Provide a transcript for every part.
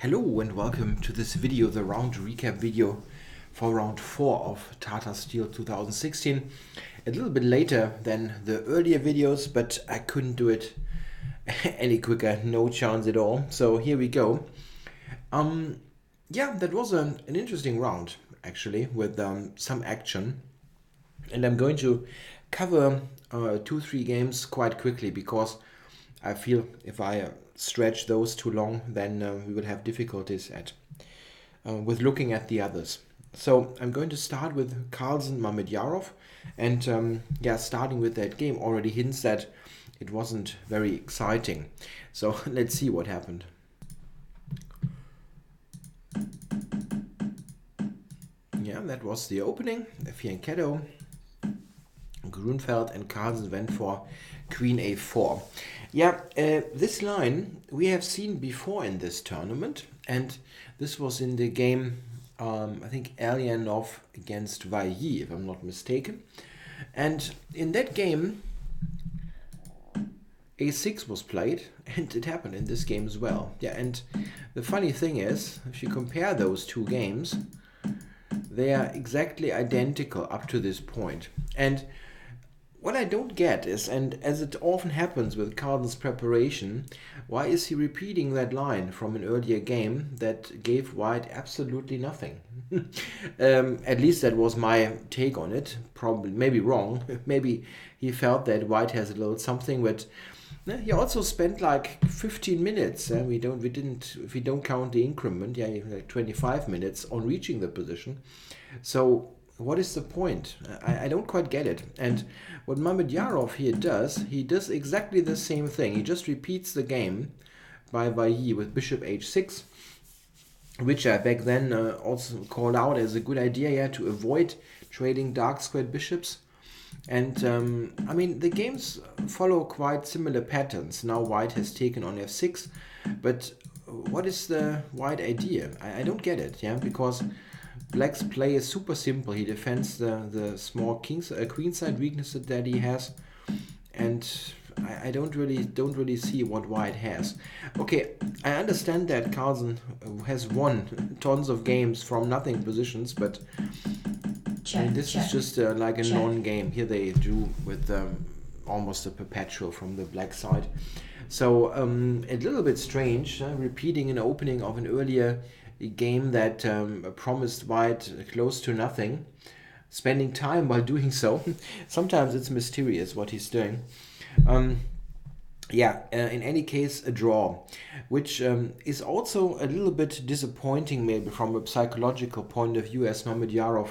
Hello and welcome to this video, the round recap video for round 4 of Tata Steel 2016. A little bit later than the earlier videos, but I couldn't do it any quicker, no chance at all. So here we go. Yeah, that was an interesting round actually with some action. And I'm going to cover 2-3 games quite quickly because I feel if I stretch those too long, then we will have difficulties with looking at the others. So I'm going to start with Carlsen Mamedyarov, and yeah, starting with that game already hints that it wasn't very exciting. So let's see what happened. Yeah, that was the opening. Fianchetto, Grunfeld and Carlsen went for Queen A4. Yeah, this line we have seen before in this tournament, and this was in the game, I think Elyanov against Vailly, if I'm not mistaken. And in that game, A6 was played, and it happened in this game as well. Yeah, and the funny thing is, if you compare those two games, they are exactly identical up to this point. And what I don't get is, and as it often happens with Carlsen's preparation, why is he repeating that line from an earlier game that gave White absolutely nothing? At least that was my take on it. Probably, maybe wrong. Maybe he felt that White has a little something, but he also spent like 15 minutes. If we don't count the increment, yeah, like 25 minutes on reaching the position. So what is the point? I don't quite get it. And what Mamedyarov here does, he does exactly the same thing. He just repeats the game by Vailly with bishop h6, which I back then also called out as a good idea, yeah, to avoid trading dark squared bishops. And I mean, the games follow quite similar patterns. Now White has taken on f6, but what is the White idea? I don't get it, yeah, because Black's play is super simple. He defends the small queenside weaknesses that he has, and I don't really see what White has. Okay, I understand that Carlsen has won tons of games from nothing positions, but I mean, this is just like a non-game. Here they drew with almost a perpetual from the black side. So a little bit strange, repeating an opening of an earlier game that promised White close to nothing, spending time while doing so. Sometimes it's mysterious what he's doing. Yeah, in any case, a draw, which is also a little bit disappointing maybe from a psychological point of view, as Mamedyarov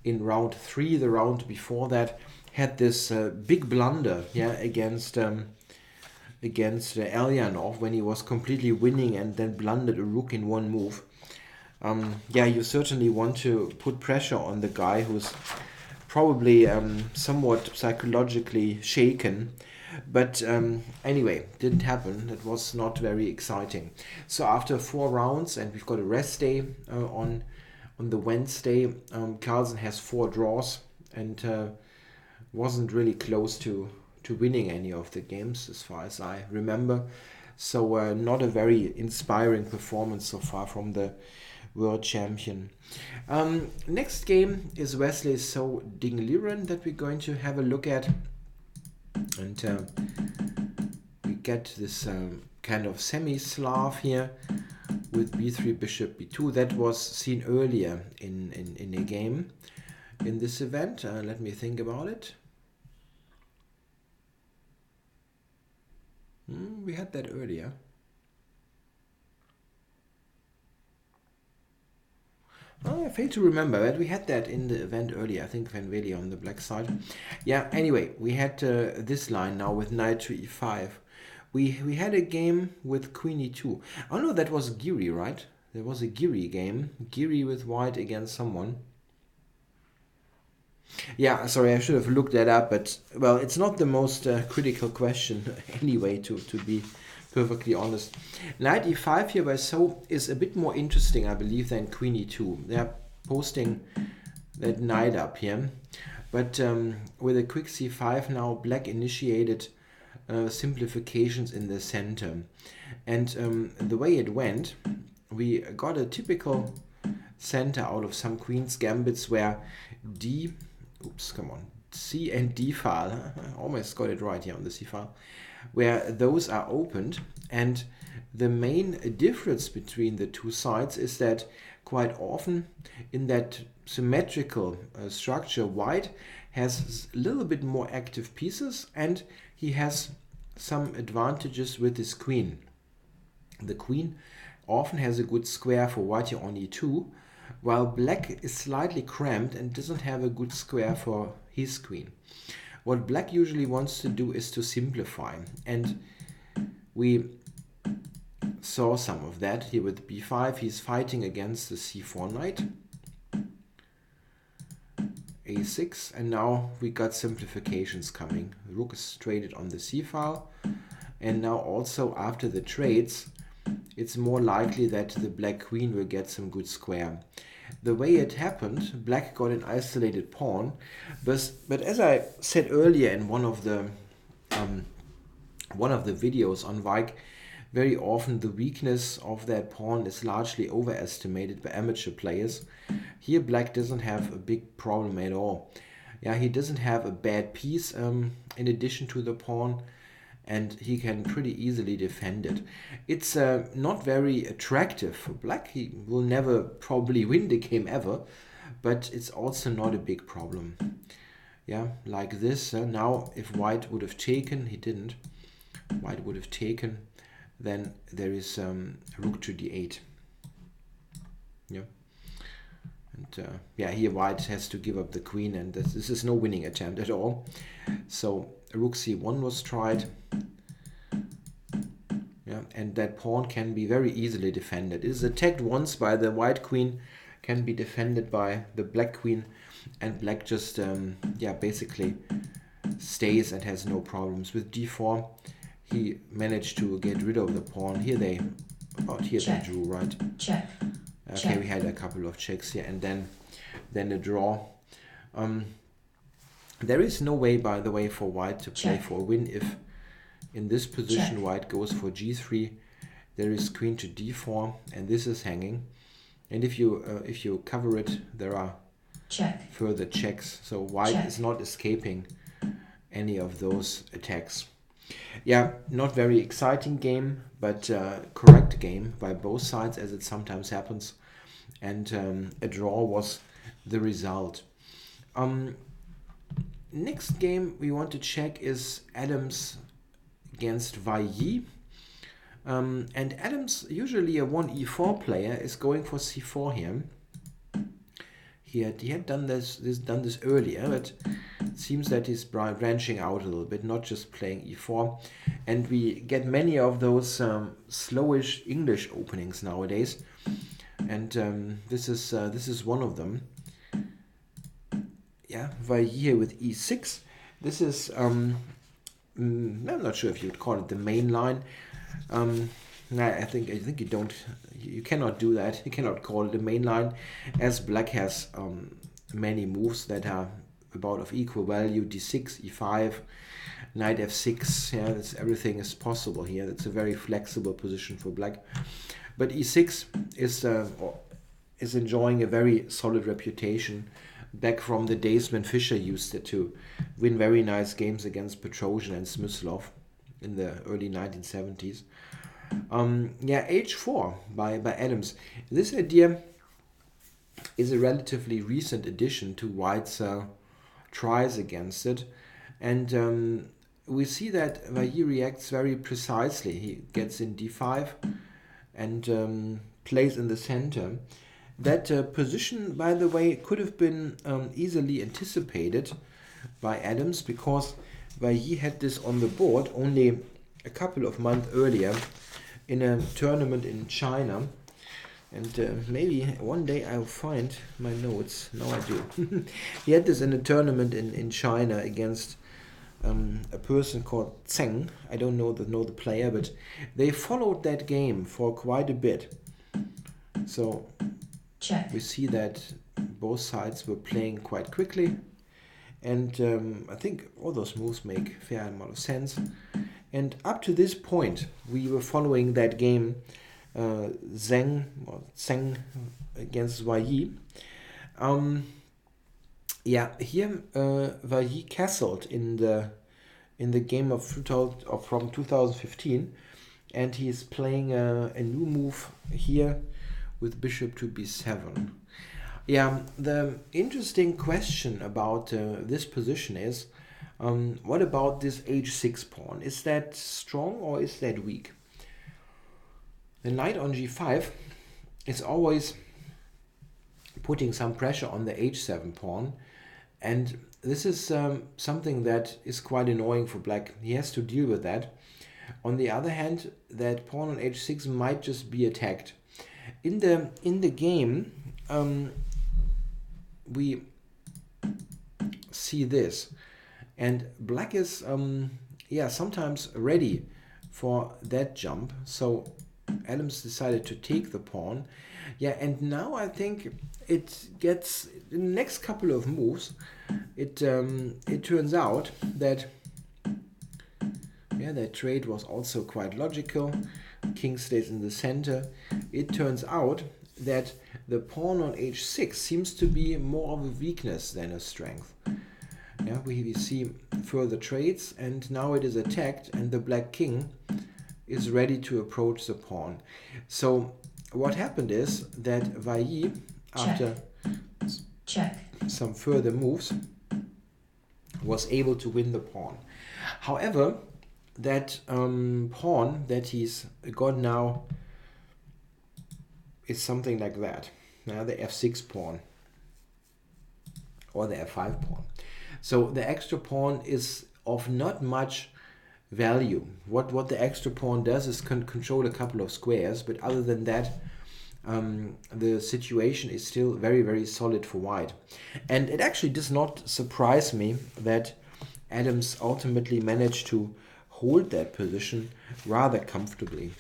in round 3, the round before that, had this big blunder, yeah, against Elyanov when he was completely winning and then blundered a rook in one move. Yeah, you certainly want to put pressure on the guy who's probably somewhat psychologically shaken. But anyway, didn't happen. It was not very exciting. So after 4 rounds, and we've got a rest day on the Wednesday, Carlsen has 4 draws and wasn't really close to winning any of the games as far as I remember. So not a very inspiring performance so far from the world champion. Next game is Wesley So Dingliren that we're going to have a look at. And we get this kind of semi-Slav here with b3 bishop b2 that was seen earlier in a game in this event. Let me think about it. We had that earlier. Oh, I fail to remember, but we had that in the event earlier. I think Van Veli on the black side. Yeah, anyway, we had this line now with knight to e5. We had a game with queen e2. Oh no, that was Giri, right? There was a Giri game. Giri with White against someone. Yeah, sorry, I should have looked that up, but, well, it's not the most critical question anyway, to be perfectly honest. Knight e5 here by So is a bit more interesting, I believe, than queen e2. They're posting that knight up here. But with a quick c5 now, Black initiated simplifications in the center. And the way it went we got a typical center out of some queen's gambits where C and D file, I almost got it right here on the C file, where those are opened. And the main difference between the two sides is that quite often in that symmetrical structure, white has a little bit more active pieces and he has some advantages with his queen. The queen often has a good square for white here on e2, while black is slightly cramped and doesn't have a good square for his queen. What black usually wants to do is to simplify, and we saw some of that here with b5. He's fighting against the c4 knight, a6, and now we got simplifications coming. The rook is traded on the c file, and now also after the trades it's more likely that the black queen will get some good square. The way it happened, black got an isolated pawn, but as I said earlier in one of the videos on Vike, very often the weakness of that pawn is largely overestimated by amateur players. Here black doesn't have a big problem at all. Yeah, he doesn't have a bad piece in addition to the pawn, and he can pretty easily defend it. It's not very attractive for black. He will never probably win the game ever, but it's also not a big problem. Yeah, like this. Now, if white would have taken, he didn't. White would have taken, then there is rook to d8. Yeah. And yeah, here white has to give up the queen, and this is no winning attempt at all. So rook c1 was tried. Yeah, and that pawn can be very easily defended. It is attacked once by the white queen, can be defended by the black queen, and black just yeah, basically stays and has no problems. With d4 he managed to get rid of the pawn. Here they they drew, right? Check. Okay, Check. we had a couple of checks here, and then a draw. There is no way, by the way, for white to play for a win if in this position white goes for g3. There is queen to d4, and this is hanging. And if you cover it, there are further checks. So white is not escaping any of those attacks. Yeah, not very exciting game, but correct game by both sides, as it sometimes happens. And a draw was the result. Next game we want to check is Adams against Vailly. And Adams, usually a 1e4 player, is going for c4 here. He had done this earlier, but it seems that he's branching out a little bit, not just playing e4. And we get many of those slowish English openings nowadays, and this is one of them. Yeah, Vailly here with e6. This is I'm not sure if you'd call it the main line. I think you cannot do that. You cannot call it the main line, as black has many moves that are about of equal value. d6, e5, knight f6. Yeah, everything is possible here. That's a very flexible position for black. But e6 is enjoying a very solid reputation back from the days when Fischer used it to win very nice games against Petrosian and Smyslov in the early 1970s. Yeah, h4 by Adams. This idea is a relatively recent addition to white's tries against it, and we see that Vailly reacts very precisely. He gets in d5 and plays in the center. That position, by the way, could have been easily anticipated by Adams, because Vailly had this on the board only a couple of months earlier in a tournament in China. And maybe one day I'll find my notes. Now I do. He had this in a tournament in China against a person called Zheng. I don't know the player, but they followed that game for quite a bit. So we see that both sides were playing quite quickly, and I think all those moves make a fair amount of sense. And up to this point, we were following that game Zheng against Wei. Um, yeah, here Wei castled in the game of 2000, from 2015, and he's playing a new move here with bishop to b7. Yeah, the interesting question about this position is, what about this h6 pawn? Is that strong or is that weak? The knight on g5 is always putting some pressure on the h7 pawn, and this is something that is quite annoying for black. He has to deal with that. On the other hand, that pawn on h6 might just be attacked. In the game, we see this, and black is sometimes ready for that jump. So Adams decided to take the pawn. Yeah, and now I think it gets, in the next couple of moves, it turns out that that trade was also quite logical. King stays in the center. It turns out that the pawn on h6 seems to be more of a weakness than a strength. Yeah, we see further trades, and now it is attacked, and the black king is ready to approach the pawn. So what happened is that Wei, after some further moves, was able to win the pawn. However, that pawn that he's got now is something like that. Now the f6 pawn or the f5 pawn. So the extra pawn is of not much value. What the extra pawn does is control a couple of squares, but other than that, the situation is still very, very solid for white. And it actually does not surprise me that Adams ultimately managed to hold that position rather comfortably.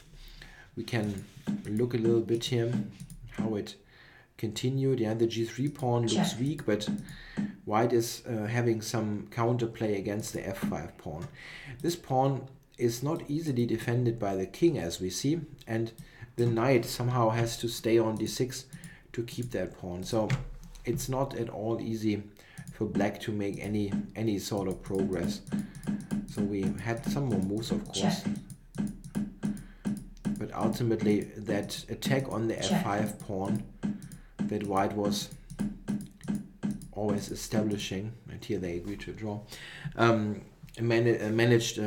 We can look a little bit here how it continued. Yeah, the g3 pawn looks weak, but white is having some counterplay against the f5 pawn. This pawn is not easily defended by the king, as we see, and the knight somehow has to stay on d6 to keep that pawn. So it's not at all easy for black to make any sort of progress. So we had some more moves, of course. But ultimately, that attack on the f5 pawn that white was always establishing, and here they agreed to draw, managed.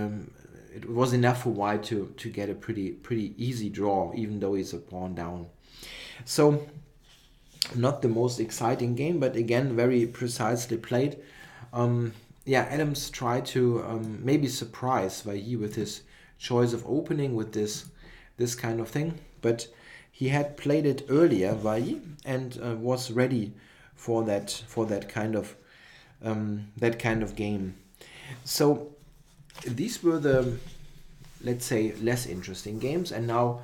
It was enough for white to get a pretty easy draw, even though he's a pawn down. So not the most exciting game, but again very precisely played. Adams tried to maybe surprise Wei with his choice of opening with this kind of thing, but he had played it earlier, Wei, and was ready for that kind of game. So these were the, let's say, less interesting games, and now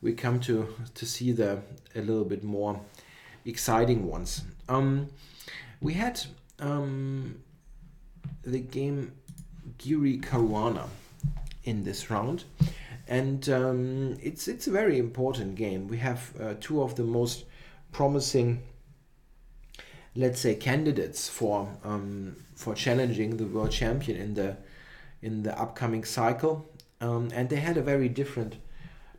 we come to see the a little bit more exciting ones. We had the game Giri Caruana in this round, and it's a very important game. We have two of the most promising, let's say, candidates for challenging the world champion in the upcoming cycle, and they had a very different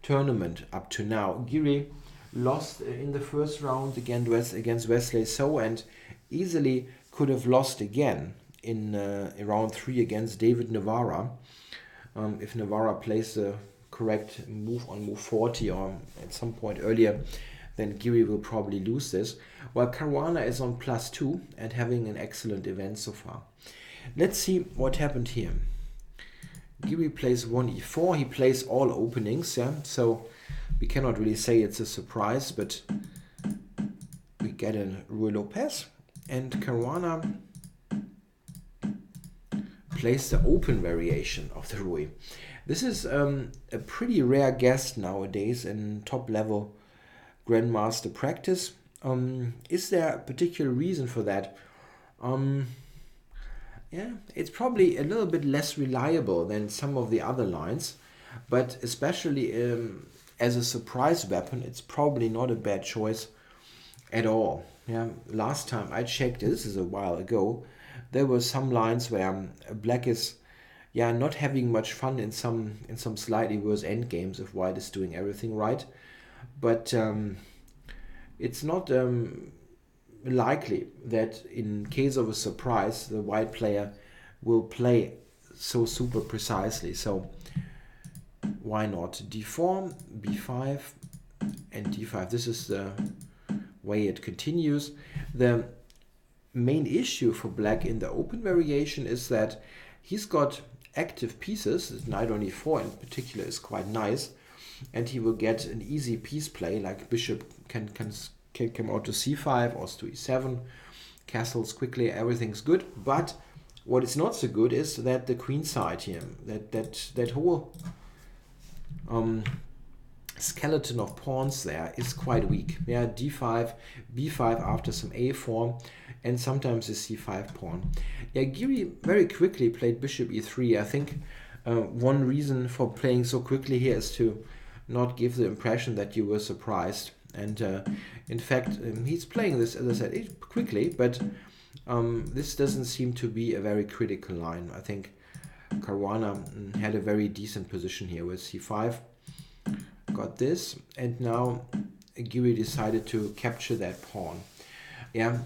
tournament up to now. Giri lost in the first round against Wesley So, and easily could have lost again in round 3 against David Navarra. If Navarra plays the correct move on move 40 or at some point earlier, then Giri will probably lose this. While Caruana is on +2 and having an excellent event so far. Let's see what happened here. Giri plays 1e4. He plays all openings, yeah. So we cannot really say it's a surprise, but we get a Ruy Lopez, and Caruana plays the open variation of the Ruy. This is a pretty rare guest nowadays in top level Grandmaster practice. Is there a particular reason for that? It's probably a little bit less reliable than some of the other lines, but especially as a surprise weapon, it's probably not a bad choice at all. Yeah, last time I checked, this is a while ago, there were some lines where black is not having much fun in some slightly worse endgames if white is doing everything right. But it's not likely that in case of a surprise the white player will play so super precisely. So why not d4, b5, and d5. This is the way it continues. The main issue for black in the open variation is that he's got active pieces. Knight on e4 in particular is quite nice, and he will get an easy piece play, like bishop can come out to c5 or to e7, castles quickly, everything's good. But what is not so good is that the queen side here, that whole skeleton of pawns there is quite weak. Yeah, d5, b5 after some a4, and sometimes the c5 pawn. Yeah, Giri very quickly played bishop e3. I think one reason for playing so quickly here is to not give the impression that you were surprised. And in fact, he's playing this, as I said, quickly, but this doesn't seem to be a very critical line. I think Caruana had a very decent position here with c5. Got this, and now Giri decided to capture that pawn. Yeah,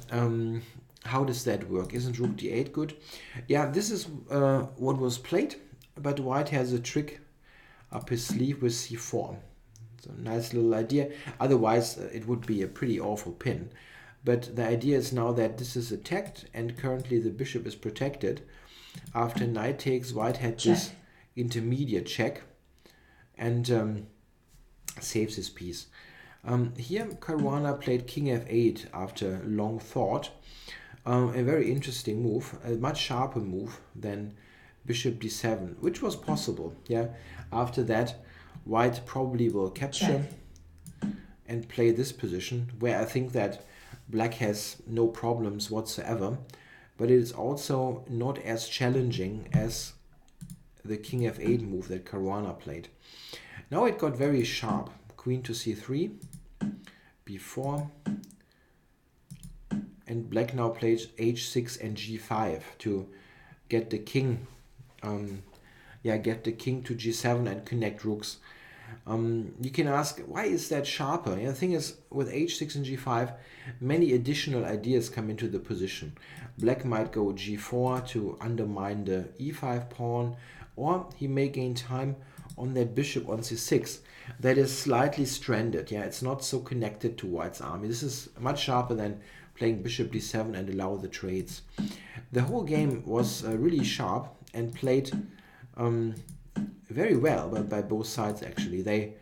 how does that work? Isn't rook d8 good? Yeah, this is what was played, but white has a trick up his sleeve with c4. It's a nice little idea. Otherwise, it would be a pretty awful pin. But the idea is now that this is attacked, and currently the bishop is protected. After knight takes, white had this intermediate check, and saves his piece. Here Caruana played king f8 after long thought. A very interesting move, a much sharper move than bishop d7, which was possible. Yeah. After that, white probably will capture and play this position, where I think that black has no problems whatsoever, but it is also not as challenging as the king f8 move that Caruana played. Now it got very sharp. Queen to c3, b4, and black now plays h6 and g5 to get the king, get the king to g7 and connect rooks. You can ask, why is that sharper? The thing is, with h6 and g5, many additional ideas come into the position. Black might go g4 to undermine the e5 pawn, or he may gain time on that bishop on c6 that is slightly stranded. Yeah, it's not so connected to white's army. This is much sharper than playing bishop d7 and allow the trades. The whole game was really sharp and played very well by both sides. Actually, they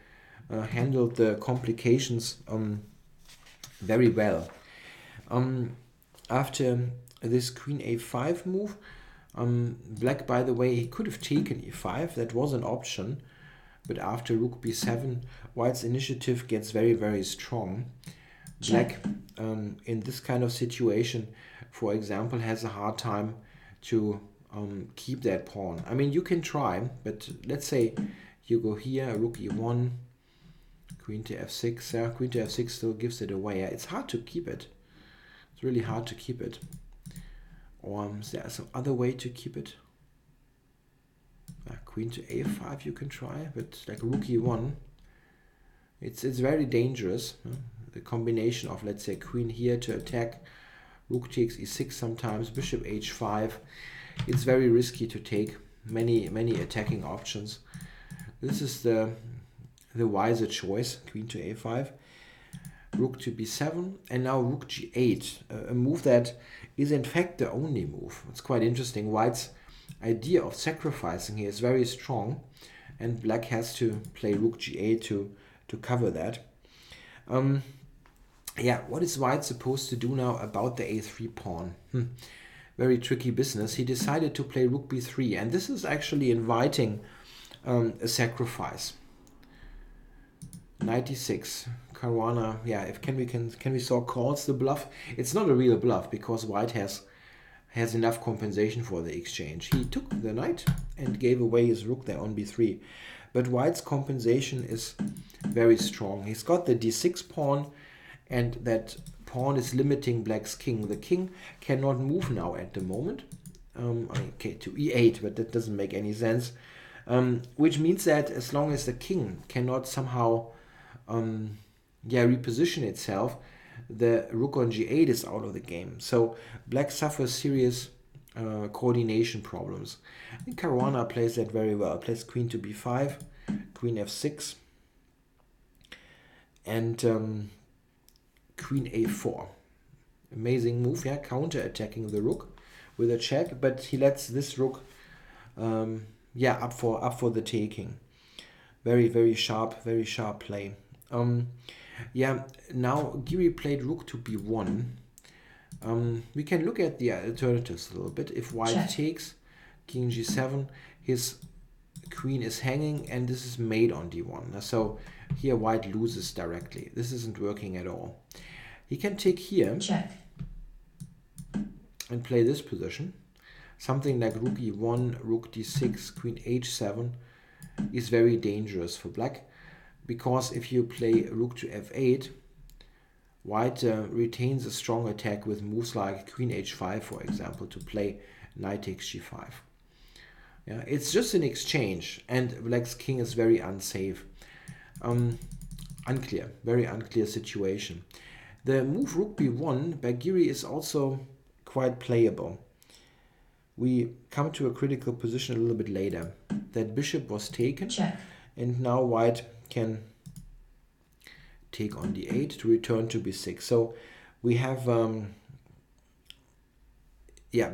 handled the complications very well. After this queen a5 move, black, by the way, he could have taken e5. That was an option. But after rook b7, white's initiative gets very, very strong. Black, in this kind of situation, for example, has a hard time to keep that pawn. I mean, you can try, but let's say you go here, rook e1, queen to f6. Yeah, queen to f6 still gives it away. Yeah, it's hard to keep it. It's really hard to keep it. Or is there some other way to keep it? Queen to a5 you can try, but like rook e1, it's very dangerous. The combination of, let's say, queen here to attack, rook takes e6 sometimes, bishop h5. It's very risky to take many attacking options. This is the wiser choice, queen to a5, rook to b7, and now rook g8, a move that is in fact the only move. It's quite interesting. White's idea of sacrificing here is very strong, and black has to play rook g8 to cover that. What is white supposed to do now about the a3 pawn? Very tricky business. He decided to play rook b3, and this is actually inviting a sacrifice. Knight d6. Caruana, can we so calls the bluff? It's not a real bluff because white has enough compensation for the exchange. He took the knight and gave away his rook there on b3. but white's compensation is very strong. He's got the d6 pawn, and that pawn is limiting black's king. The king cannot move now at the moment. Okay, to e8, but that doesn't make any sense. Which means that as long as the king cannot somehow reposition itself, the rook on g8 is out of the game. So black suffers serious coordination problems. I think Caruana plays that very well. Plays queen to b5, queen f6, and queen a4. Amazing move, yeah, counter-attacking the rook with a check, but he lets this rook up for the taking. Very sharp play. Now Giri played rook to b1. We can look at the alternatives a little bit. If white takes, king g7, his queen is hanging, and this is mate on d1. So here white loses directly. This isn't working at all. He can take here and play this position. Something like rook e1, rook d6, queen h7 is very dangerous for black, because if you play rook to f8, white retains a strong attack with moves like queen h5, for example, to play knight takes g5. Yeah, it's just an exchange, and black's king is very unsafe. Unclear, very unclear situation. The move rook b1 by Giri is also quite playable. We come to a critical position a little bit later. That bishop was taken, and now white can take on d8 to return to b6. So we have,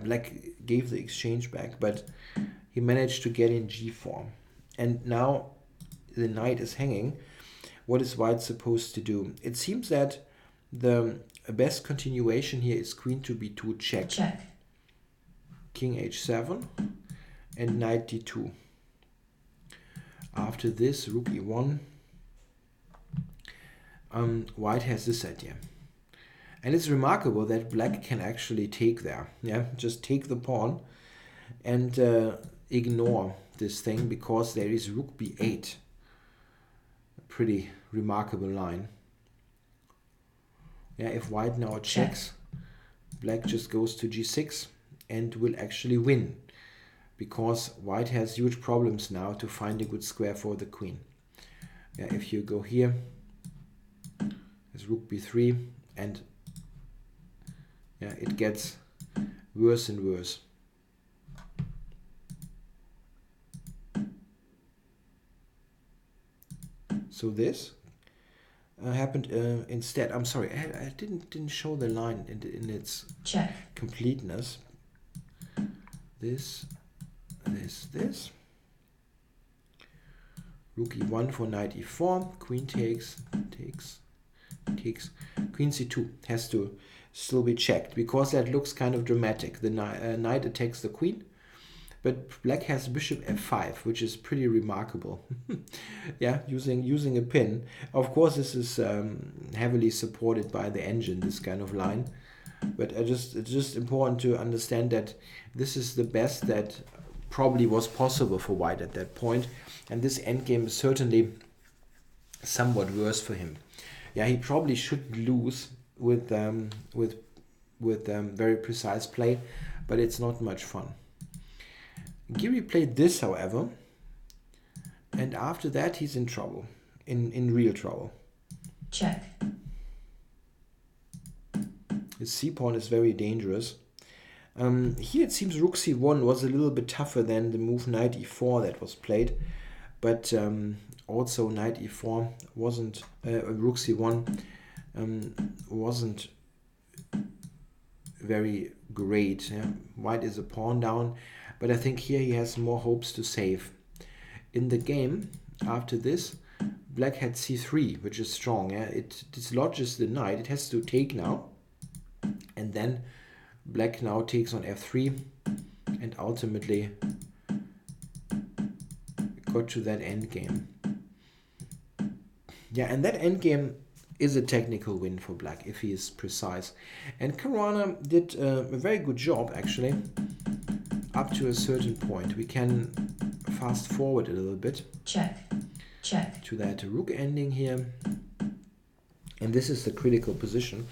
black gave the exchange back, but he managed to get in g4. And now the knight is hanging. What is white supposed to do? It seems that the best continuation here is queen to b2 check. King h7 and knight d2. After this, rook e1. White has this idea. And it's remarkable that black can actually take there. Yeah, just take the pawn and ignore this thing, because there is rook b8. A pretty remarkable line. Yeah, if white now checks, black just goes to g6 and will actually win, because white has huge problems now to find a good square for the queen. Yeah, if you go here, there's rook b3, and it gets worse and worse. So this happened instead. I'm sorry, I didn't show the line in its completeness. This. Rook e1 for knight e4. Queen takes. Queen c2 has to still be checked, because that looks kind of dramatic. The knight attacks the queen, but black has bishop f5, which is pretty remarkable. Yeah, using a pin. Of course, this is heavily supported by the engine, this kind of line. But it's just important to understand that this is the best that probably was possible for white at that point, and this endgame is certainly somewhat worse for him. Yeah, he probably should lose with very precise play, but it's not much fun. Giri played this, however, and after that he's in trouble, in real trouble. His c-pawn is very dangerous. Here it seems rook c1 was a little bit tougher than the move knight e4 that was played, but also knight e4 wasn't, rook c1 wasn't very great. Yeah? White is a pawn down, but I think here he has more hopes to save. In the game, after this, black had c3, which is strong. Yeah? It dislodges the knight. It has to take now. And then black now takes on f3 and ultimately got to that endgame. Yeah, and that endgame is a technical win for black if he is precise. And Caruana did a very good job, actually, up to a certain point. We can fast forward a little bit. Check. Check. To that rook ending here. And this is the critical position.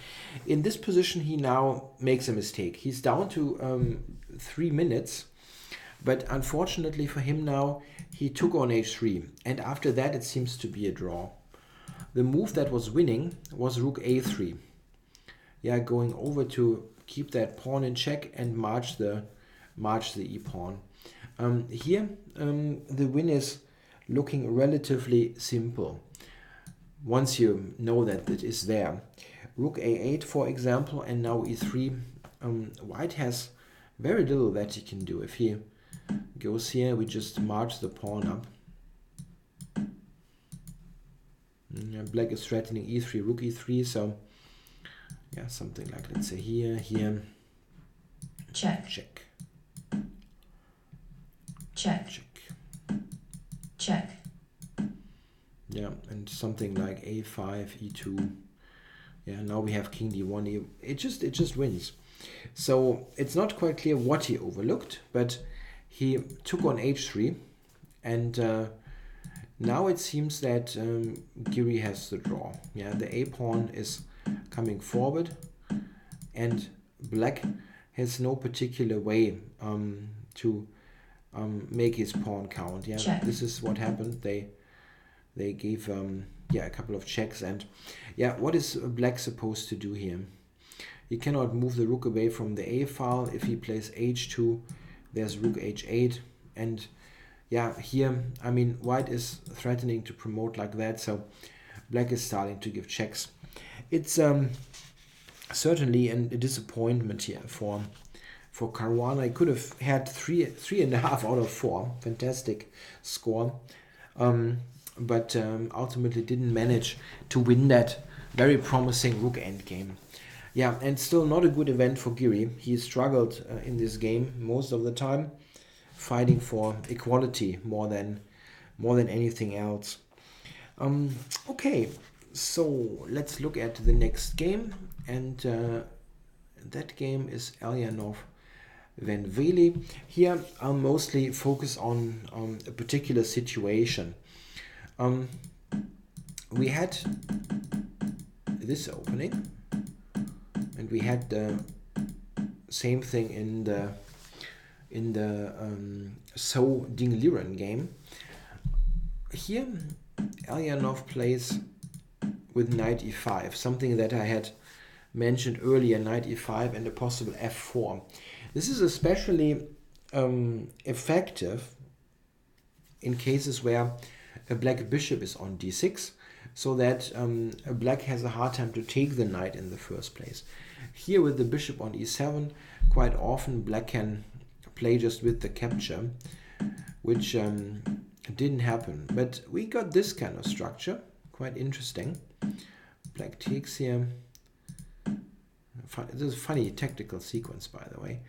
In this position, he now makes a mistake. He's down to 3 minutes. But unfortunately for him now, he took on h3. And after that, it seems to be a draw. The move that was winning was rook a3. Yeah, going over to keep that pawn in check and march the e-pawn. Here, the win is looking relatively simple. Once you know that it is there. Rook a8, for example, and now e3. White has very little that he can do. If he goes here, we just march the pawn up. Black is threatening e3, rook e3, so yeah, something like, let's say here. Check. Check. Check. Check. Check. Yeah, and something like a5, e2. Yeah, now we have king d1. It just wins. So it's not quite clear what he overlooked, but he took on h3, and now it seems that Giri has the draw. Yeah, the a pawn is coming forward, and black has no particular way to make his pawn count. Yeah, Check. This is what happened. They gave a couple of checks, and yeah, what is black supposed to do here? He cannot move the rook away from the a file. If he plays h2, there's rook h8, and yeah, here, I mean, white is threatening to promote like that, so black is starting to give checks. It's certainly a disappointment here for Caruana. He could have had 3.5 out of 4. Fantastic score. But ultimately didn't manage to win that very promising rook endgame. Yeah, and still not a good event for Giri. He struggled in this game most of the time, fighting for equality more than anything else. Okay, so let's look at the next game, and that game is Elyanov Van Veli. Here I'll mostly focus on a particular situation. We had this opening, and we had the same thing in the So Ding Liren game. Here Elyanov plays with knight e5, something that I had mentioned earlier, knight e5 and a possible f4. This is especially effective in cases where a black bishop is on d6, so that a black has a hard time to take the knight in the first place. Here with the bishop on e7, quite often black can play just with the capture, which didn't happen. But we got this kind of structure, quite interesting. Black takes here. This is a funny tactical sequence, by the way.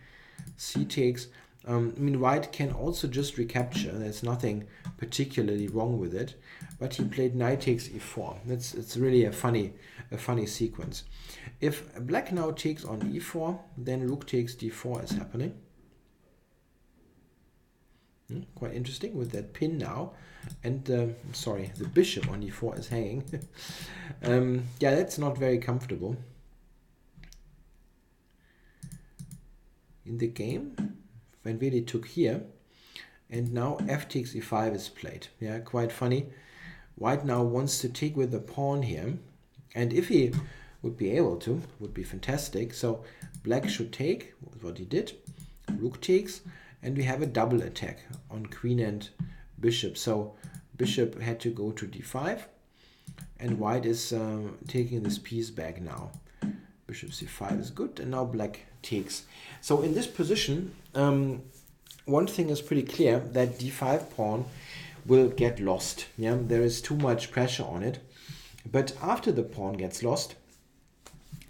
C takes. I mean, white can also just recapture. There's nothing particularly wrong with it. But he played knight takes e4. It's really a funny sequence. If black now takes on e4, then rook takes d4 is happening. Quite interesting with that pin now. And sorry, the bishop on e4 is hanging. Yeah, that's not very comfortable. In the game, Van Veli took here, and now f takes e5 is played. Yeah, quite funny. White now wants to take with the pawn here, and if he would be able to, would be fantastic. So black should take, what he did. Rook takes, and we have a double attack on queen and bishop. So bishop had to go to d5, and white is taking this piece back now. Bishop c5 is good, and now black takes. So in this position, one thing is pretty clear, that d5 pawn will get lost. Yeah, there is too much pressure on it. But after the pawn gets lost,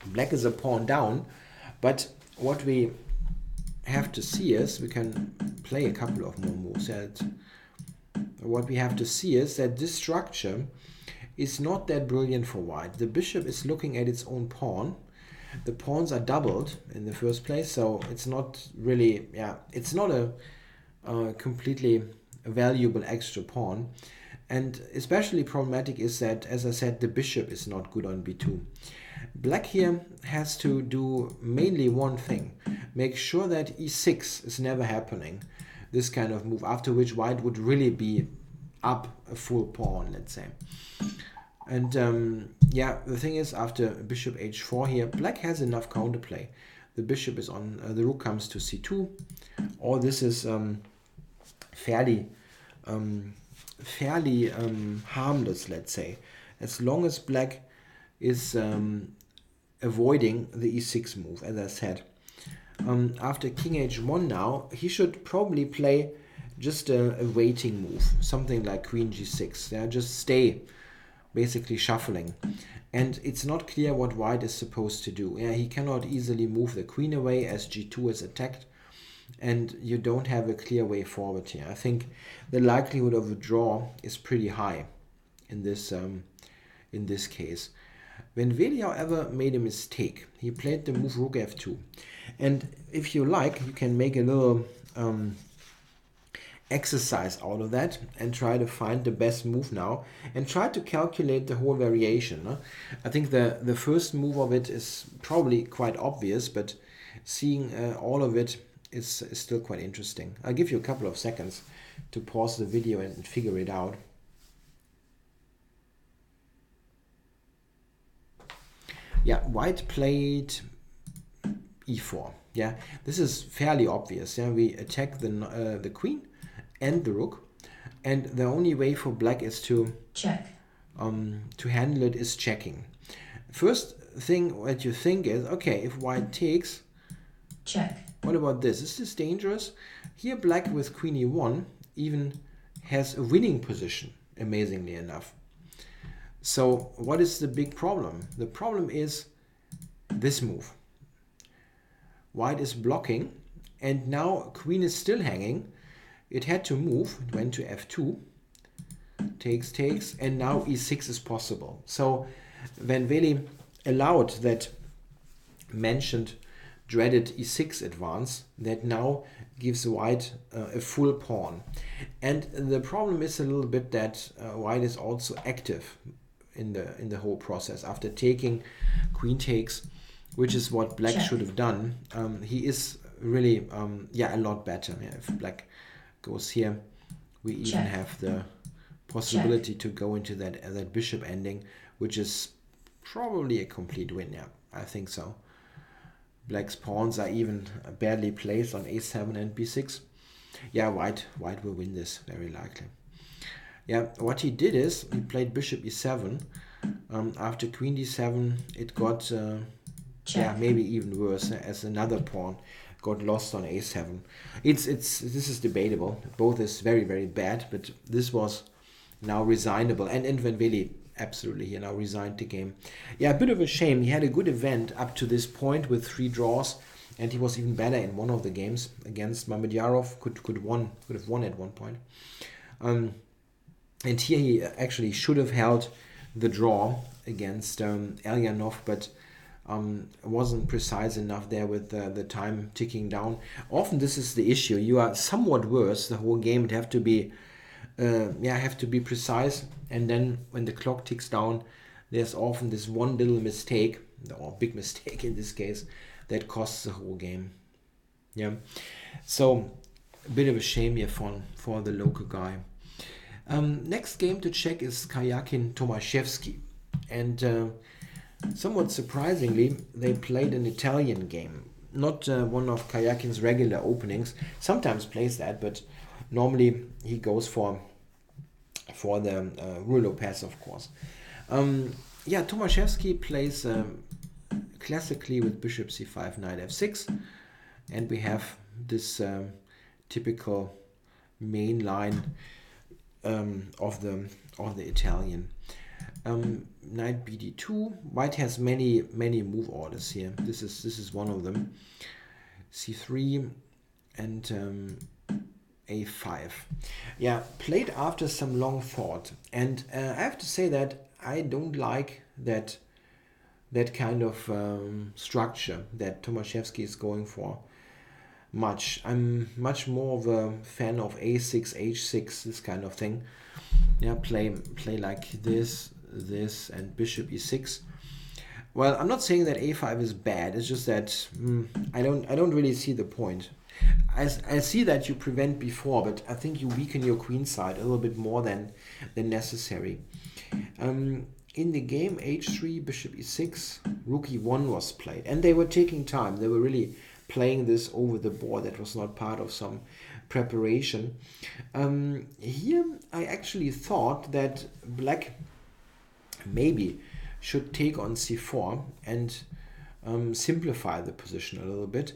black is a pawn down. But what we have to see is, we can play a couple of more moves. What we have to see is that this structure is not that brilliant for white. The bishop is looking at its own pawn. The pawns are doubled in the first place, so it's not really, yeah, it's not a completely a valuable extra pawn. And especially problematic is that, as I said, the bishop is not good on b2. Black here has to do mainly one thing. Make sure that e6 is never happening. This kind of move, after which white would really be up a full pawn, let's say. And yeah, the thing is, after bishop h4 here, black has enough counterplay. The bishop is on, the rook comes to c2. All this is fairly harmless, let's say, as long as black is avoiding the e6 move, as I said. After king h1 now, he should probably play just a waiting move, something like queen g6. Yeah, just stay, basically shuffling. And it's not clear what white is supposed to do. Yeah, he cannot easily move the queen away as g2 is attacked, and you don't have a clear way forward here. I think the likelihood of a draw is pretty high in this case. When Veli, however, made a mistake. He played the move rook f2. And if you like, you can make a little exercise out of that and try to find the best move now and try to calculate the whole variation. No? I think the first move of it is probably quite obvious, but seeing all of it is still quite interesting. I'll give you a couple of seconds to pause the video and figure it out. Yeah, white played e4. Yeah, this is fairly obvious. Yeah, we attack the queen and the rook, and the only way for black is to handle it is checking. First thing that you think is, okay, if white takes, check. What about this? Is this dangerous? Here black with queen e1 even has a winning position, amazingly enough. So what is the big problem? The problem is this move. White is blocking, and now queen is still hanging. It had to move. It went to f2. Takes, and now e6 is possible. So when Veli allowed that mentioned dreaded e6 advance, that now gives white a full pawn. And the problem is a little bit that white is also active in the whole process. After taking, queen takes, which is what black should have done. He is really a lot better. Yeah, if black goes here, we even have the possibility to go into that bishop ending, which is probably a complete win. Yeah, I think so. Black's pawns are even badly placed on a7 and b6. Yeah, white will win this very likely. Yeah, what he did is he played bishop e7. After queen d7, it got maybe even worse, as another pawn got lost on a7. This is debatable. Both is very, very bad, but this was now resignable. And Van Veli, absolutely, he now resigned the game. Yeah, a bit of a shame. He had a good event up to this point with 3 draws, and he was even better in one of the games against Mamedyarov. Could have won at one point. And here he actually should have held the draw against Elyanov, but wasn't precise enough there with the time ticking down. Often this is the issue. You are somewhat worse the whole game. It have to be precise, and then when the clock ticks down, there's often this one little mistake, or big mistake in this case, that costs the whole game. Yeah, so a bit of a shame here for the local guy. Next game to check is Karjakin Tomaszewski, and somewhat surprisingly, they played an Italian game, not one of Karjakin's regular openings. Sometimes plays that, but normally he goes for the Rui Lopez, of course. Tomaszewski plays classically with bishop c5, knight f6, and we have this typical main line of the Italian. Knight bd2. White has many move orders here. This is one of them. c3 and a5. Yeah, played after some long thought, and I have to say that I don't like that kind of structure that Tomaszewski is going for. much. I'm much more of a fan of a6, h6, this kind of thing. Yeah, play like this, and bishop e6. Well, I'm not saying that a5 is bad. It's just that I don't really see the point. I see that you prevent b4, but I think you weaken your queen side a little bit more than necessary. In the game h3, bishop e6, rook e1 was played, and they were taking time. They were really playing this over the board. That was not part of some preparation. Here, I actually thought that black maybe should take on c4 and simplify the position a little bit.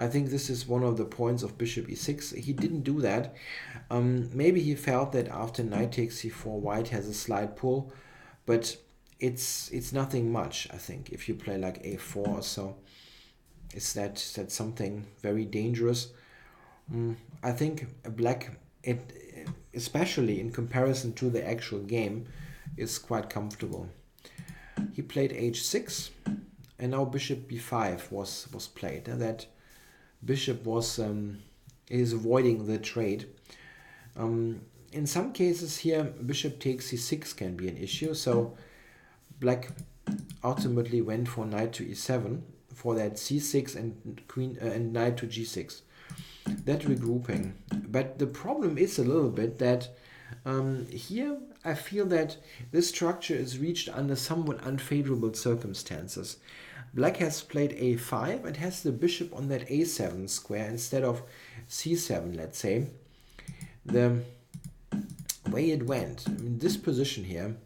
I think this is one of the points of bishop e6. He didn't do that. Maybe he felt that after knight takes c4, white has a slight pull, but it's nothing much. I think if you play like a4 or so, is that something very dangerous. I think black, especially in comparison to the actual game, is quite comfortable. He played h6, and now bishop b5 was played. And that bishop is avoiding the trade. In some cases here, bishop takes c6 can be an issue. So black ultimately went for knight to e7 for that c6 and queen and knight to g6. That regrouping. But the problem is a little bit that here I feel that this structure is reached under somewhat unfavorable circumstances. Black has played a5 and has the bishop on that a7 square instead of c7, let's say. The way it went, I mean, this position here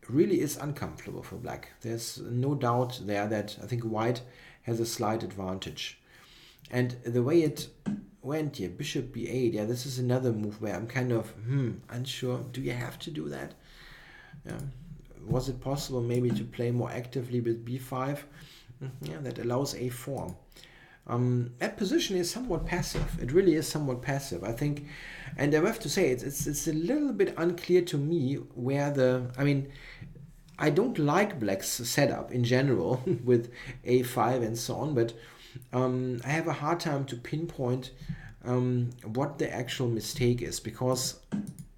really is uncomfortable for black. There's no doubt there that I think white has a slight advantage. And the way it went here, bishop b8, yeah, this is another move where I'm kind of unsure. Do you have to do that? Yeah. Was it possible maybe to play more actively with b5? Yeah, that allows a4. That position is somewhat passive. It really is somewhat passive, I think. And I have to say, it's a little bit unclear to me where I don't like black's setup in general with a5 and so on, but I have a hard time to pinpoint what the actual mistake is, because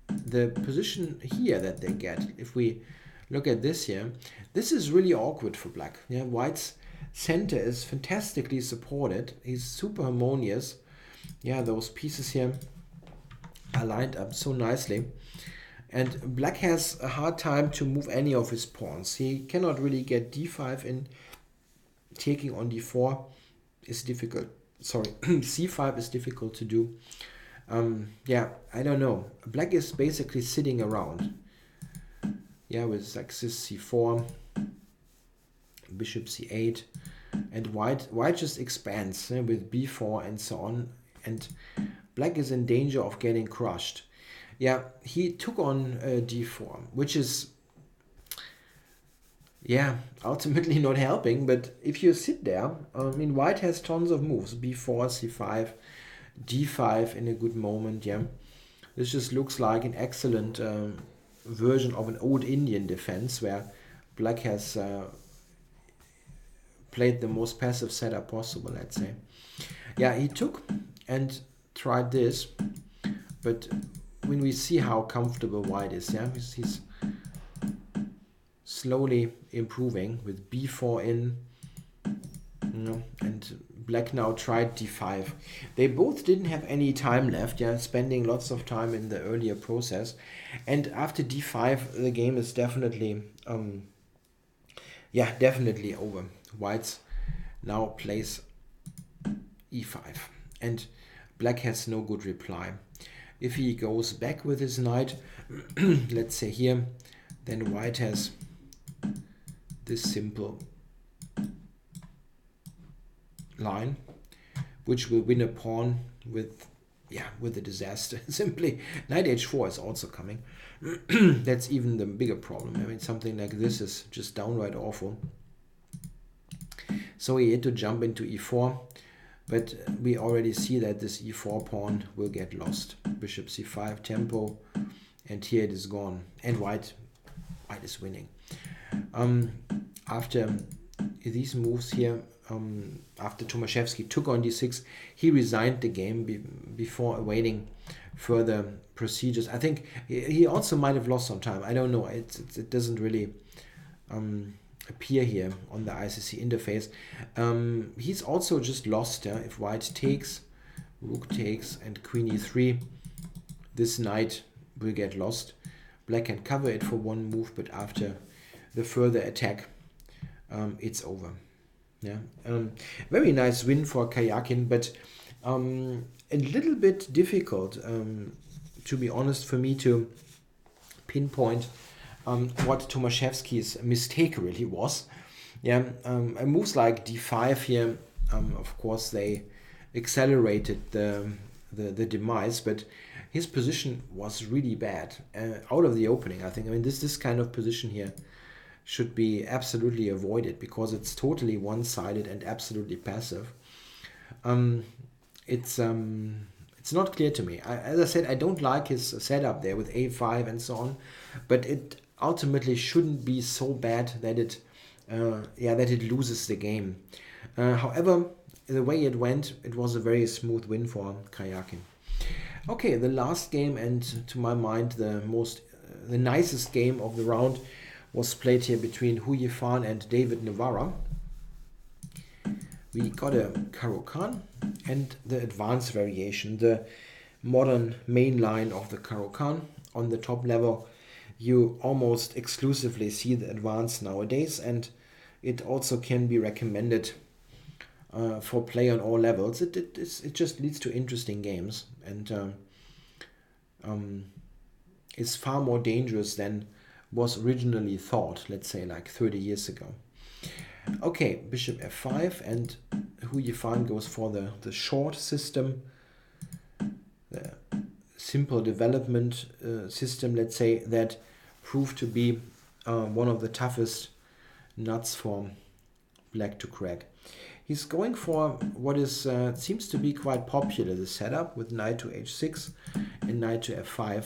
the position here that they get, if we look at this here, this is really awkward for black. Yeah, white's center is fantastically supported. He's super harmonious. Yeah, those pieces here are lined up so nicely. And black has a hard time to move any of his pawns. He cannot really get d5 in. Taking on d4 is difficult. Sorry, c5 is difficult to do. Yeah, I don't know. Black is basically sitting around. Yeah, with like this c4, bishop c8, and white just expands with b4 and so on. And black is in danger of getting crushed. Yeah, he took on d4, which is, yeah, ultimately not helping. But if you sit there, white has tons of moves. b4, c5, d5 in a good moment, yeah. This just looks like an excellent version of an old Indian defense where black has played the most passive setup possible, let's say. Yeah, he took and tried this, but when we see how comfortable white is, yeah, he's slowly improving with b4 in, and black now tried d5. They both didn't have any time left, yeah, spending lots of time in the earlier process. And after d5, the game is definitely, definitely over. White's now plays e5, and black has no good reply. If he goes back with his knight, let's say here, then white has this simple line, which will win a pawn with a disaster. Simply, knight h4 is also coming. That's even the bigger problem. I mean, something like this is just downright awful. So he had to jump into e4, but we already see that this e4 pawn will get lost. Bishop c5 tempo, and here it is gone. And white is winning. After these moves here, after Tomaszewski took on d6, he resigned the game before awaiting further procedures. I think he also might have lost some time. I don't know. It doesn't really appear here on the ICC interface. He's also just lost. If white takes, rook takes, and queen e3, this knight will get lost. Black can cover it for one move, but after the further attack, it's over. Yeah, very nice win for Karjakin, but a little bit difficult, to be honest, for me to pinpoint what Tomaszewski's mistake really was. Yeah, moves like d5 here, of course, they accelerated the demise, but his position was really bad out of the opening. I think. I mean, this kind of position here should be absolutely avoided because it's totally one-sided and absolutely passive. It's not clear to me. As I said, I don't like his setup there with a5 and so on, but it ultimately shouldn't be so bad that it loses the game. However, the way it went, it was a very smooth win for Karjakin. Okay, the last game, and to my mind the nicest game of the round, was played here between Hu Yifan and David Navarra. We got a Caro-Kann and the advanced variation, the modern main line of the Caro-Kann. On the top level, you almost exclusively see the advanced nowadays, and it also can be recommended for play on all levels. It just leads to interesting games, and is far more dangerous than was originally thought, let's say like 30 years ago. Okay, bishop f5, and Hu Yifan goes for the short system, the simple development system, let's say, that proved to be one of the toughest nuts for black to crack. He's going for what is seems to be quite popular, the setup with knight to h6 and knight to f5.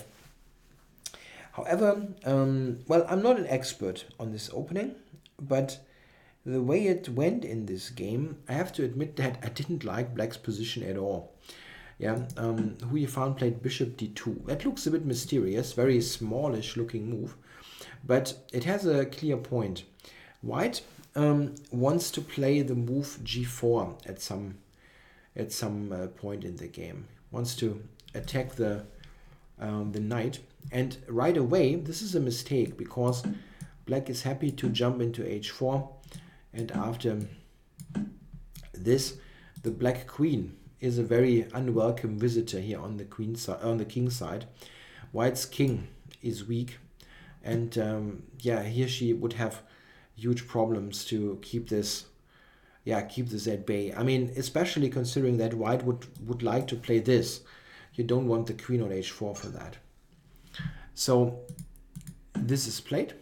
However, well, I'm not an expert on this opening, but the way it went in this game, I have to admit that I didn't like black's position at all. Yeah, Hu Yifan played bishop d2. That looks a bit mysterious, very smallish looking move, but it has a clear point. White wants to play the move g4 at some point in the game. Wants to attack the knight, and right away this is a mistake because black is happy to jump into h4, and after this the black queen is a very unwelcome visitor here on the queen side, on the king side. White's king is weak, and here she would have huge problems to keep this at bay. I mean, especially considering that white would like to play this. You don't want the queen on h4 for that. So this is played,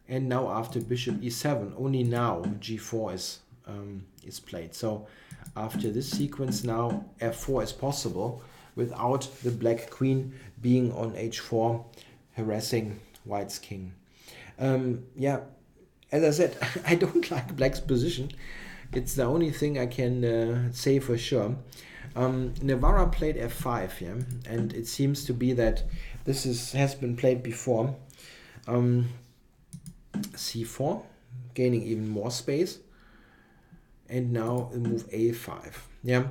and now after bishop e7, only now g4 is played. So after this sequence now f4 is possible without the black queen being on h4 harassing white's king. As I said, I don't like black's position. It's the only thing I can say for sure. Navarra played f5, yeah, and it seems to be that this has been played before. c4, gaining even more space, and now move a5. Yeah,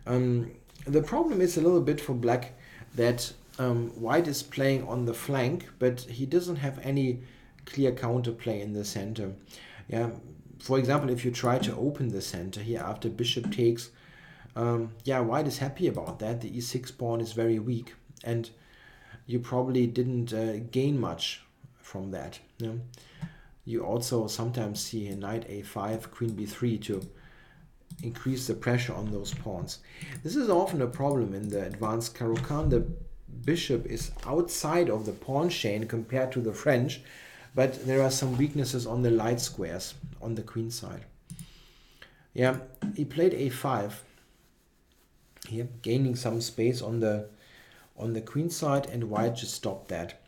the problem is a little bit for black that white is playing on the flank, but he doesn't have any clear counterplay in the center. Yeah, for example, if you try to open the center here after bishop takes, white is happy about that. The e6 pawn is very weak, and you probably didn't gain much from that. Yeah? You also sometimes see a knight a5, queen b3 to increase the pressure on those pawns. This is often a problem in the advanced Caro-Kann. The bishop is outside of the pawn chain compared to the French, but there are some weaknesses on the light squares on the queen side. Yeah, he played a5 here, gaining some space on the queen side, and white just stopped that.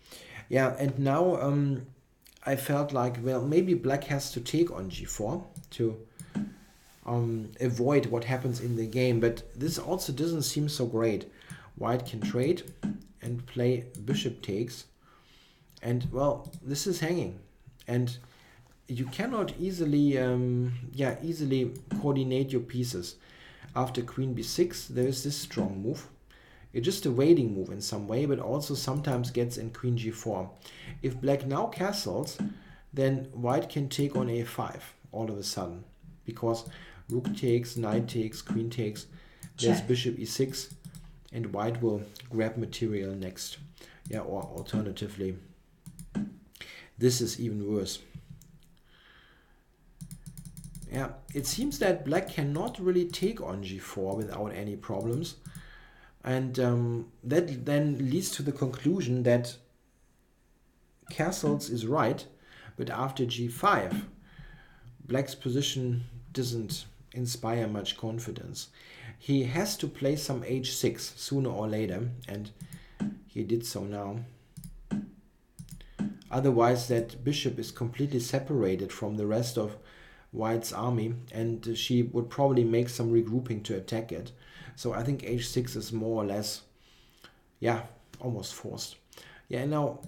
Yeah, and now I felt like, well, maybe black has to take on g4 to avoid what happens in the game. But this also doesn't seem so great. White can trade and play bishop takes. And, well, this is hanging. And you cannot easily, easily coordinate your pieces. After queen b6, there is this strong move. It's just a waiting move in some way, but also sometimes gets in queen g4. If black now castles, then white can take on a5 all of a sudden, because rook takes, knight takes, queen takes, there's Check. bishop e6, and white will grab material next. Yeah, or alternatively, this is even worse. Yeah, it seems that black cannot really take on g4 without any problems. And that then leads to the conclusion that castles is right, but after g5, black's position doesn't inspire much confidence. He has to play some h6 sooner or later, and he did so now. Otherwise, that bishop is completely separated from the rest of white's army, and she would probably make some regrouping to attack it. So I think h6 is more or less, yeah, almost forced. Yeah, and now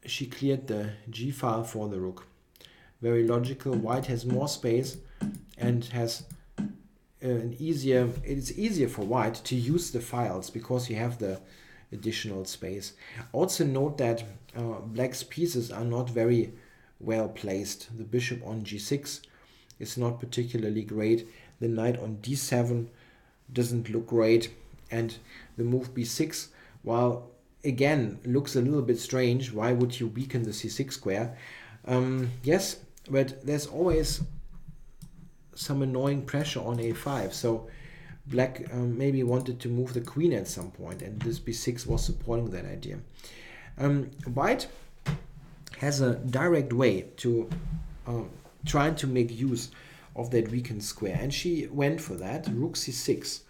she cleared the g file for the rook. Very logical. White has more space and has it's easier for white to use the files because you have the additional space. Also note that black's pieces are not very well placed. The bishop on g6 is not particularly great. The knight on d7 doesn't look great, and the move b6, while again looks a little bit strange. Why would you weaken the c6 square? Yes, but there's always some annoying pressure on a5, so black maybe wanted to move the queen at some point, and this b6 was supporting that idea. White has a direct way to trying to make use of that weakened square, and she went for that. Rook c6,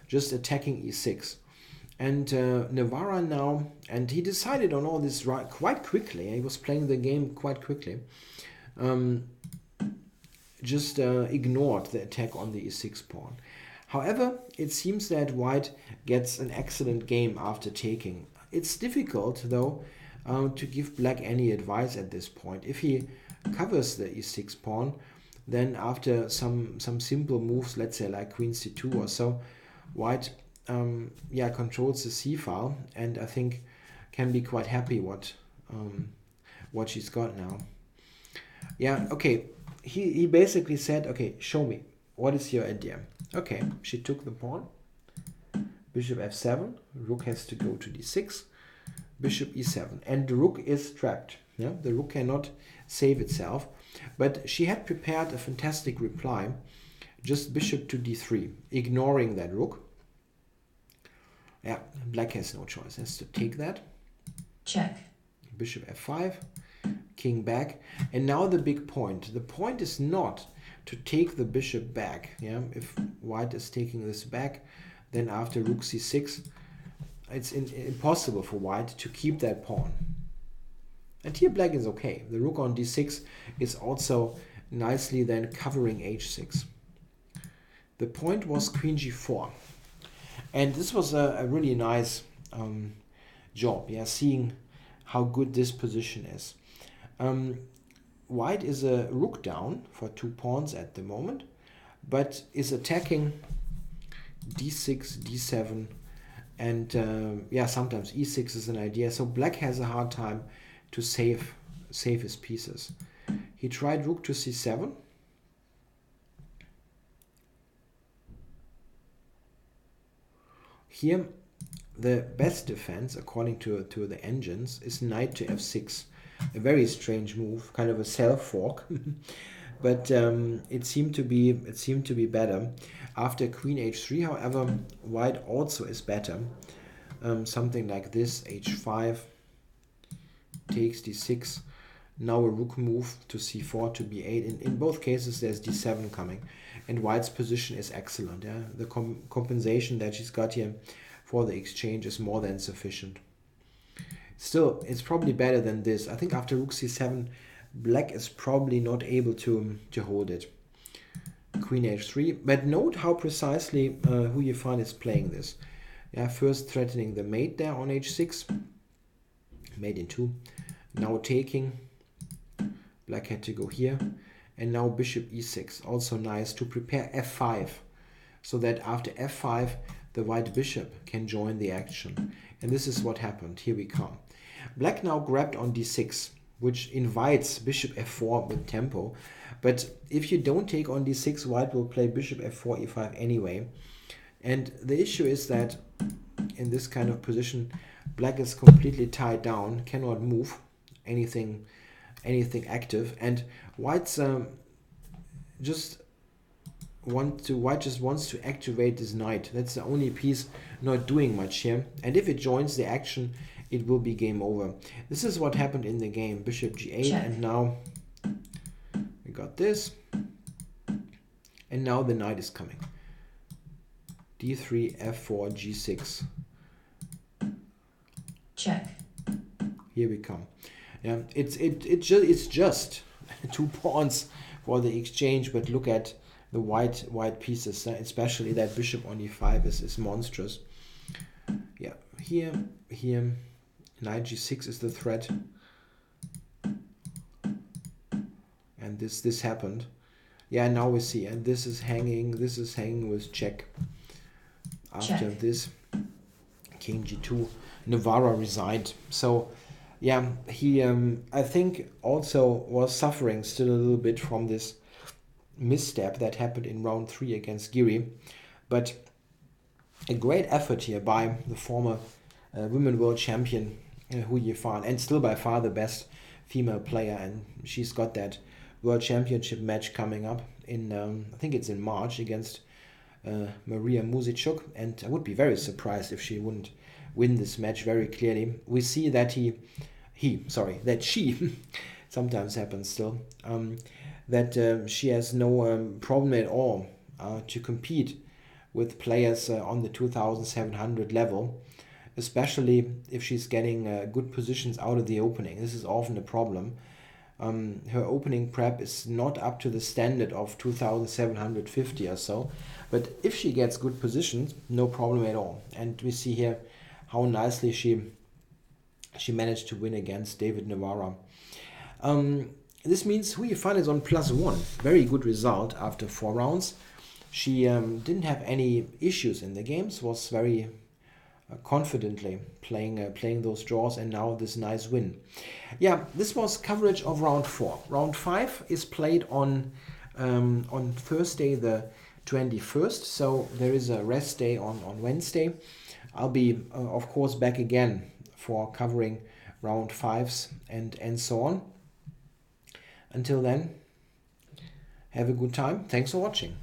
just attacking e6. And Navarra now, and he decided on all this quite quickly. He was playing the game quite quickly. Just ignored the attack on the e6 pawn. However, it seems that white gets an excellent game after taking. It's difficult, though, to give black any advice at this point. If he covers the e6 pawn, then after some simple moves, let's say like queen c2 or so, white controls the c file, and I think can be quite happy what she's got now. Yeah, okay. He basically said, okay, show me. What is your idea? Okay, she took the pawn. Bishop f7. Rook has to go to d6. Bishop e7. And the rook is trapped. Yeah, the rook cannot save itself. But she had prepared a fantastic reply. Just bishop to d3, ignoring that rook. Yeah, black has no choice. Has to take that. Check. Bishop f5. King back. And now the big point. The point is not to take the bishop back. Yeah, if white is taking this back, then after rook c6, it's impossible for white to keep that pawn. And here black is okay. The rook on d6 is also nicely then covering h6. The point was queen g4. And this was a really nice job, yeah, seeing how good this position is. White is a rook down for 2 pawns at the moment, but is attacking d6, d7, and sometimes e6 is an idea. So black has a hard time to save his pieces. He tried rook to c7. Here, the best defense, according to the engines, is knight to f6. A very strange move, kind of a self-fork, but it seemed to be better. After queen h3, however, white also is better. Something like this: h5 takes d6. Now a rook move to c4 to b8. In both cases, there's d7 coming, and white's position is excellent. Yeah, the compensation that she's got here for the exchange is more than sufficient. Still, it's probably better than this. I think after rook c7, black is probably not able to hold it. queen h3. But note how precisely Hu Yifan is playing this. Yeah, first threatening the mate there on h6, mate in 2. Now taking, black had to go here, and now bishop e6, also nice to prepare f5, so that after f5 the white bishop can join the action. And this is what happened. Here we come. Black now grabbed on d6, which invites bishop f4 with tempo. But if you don't take on d6, white will play bishop f4, e5 anyway. And the issue is that in this kind of position, black is completely tied down, cannot move anything active, and white's white just wants to activate this knight. That's the only piece not doing much here. And if it joins the action, it will be game over. This is what happened in the game. Bishop g8, Check. and now we got this. And now the knight is coming. d3, f4, g6. Check. Here we come. Yeah, it's just 2 pawns for the exchange, but look at the white pieces, especially that bishop on e5 is monstrous. Yeah, here, knight g6 is the threat, and this happened. Yeah, now we see, and this is hanging with check. After this, king g2, Navarra resigned. So yeah, he I think also was suffering still a little bit from this misstep that happened in round 3 against Giri. But a great effort here by the former women world champion Hu Yifan, and still by far the best female player, and she's got that world championship match coming up in I think it's in March against Maria Muzichuk, and I would be very surprised if she wouldn't win this match very clearly. We see that that she sometimes happens still, that she has no problem at all to compete with players on the 2700 level, especially if she's getting good positions out of the opening. This is often a problem. Her opening prep is not up to the standard of 2750 or so, but if she gets good positions, no problem at all. And we see here how nicely she managed to win against David Navarra. This means Hu Yifan is on +1. Very good result after 4 rounds. She didn't have any issues in the games, was very confidently playing those draws, and now this nice win. Yeah, this was coverage of round 4. Round 5 is played on Thursday the 21st, so there is a rest day on Wednesday. I'll be of course back again for covering round 5s and so on. Until then, have a good time. Thanks for watching.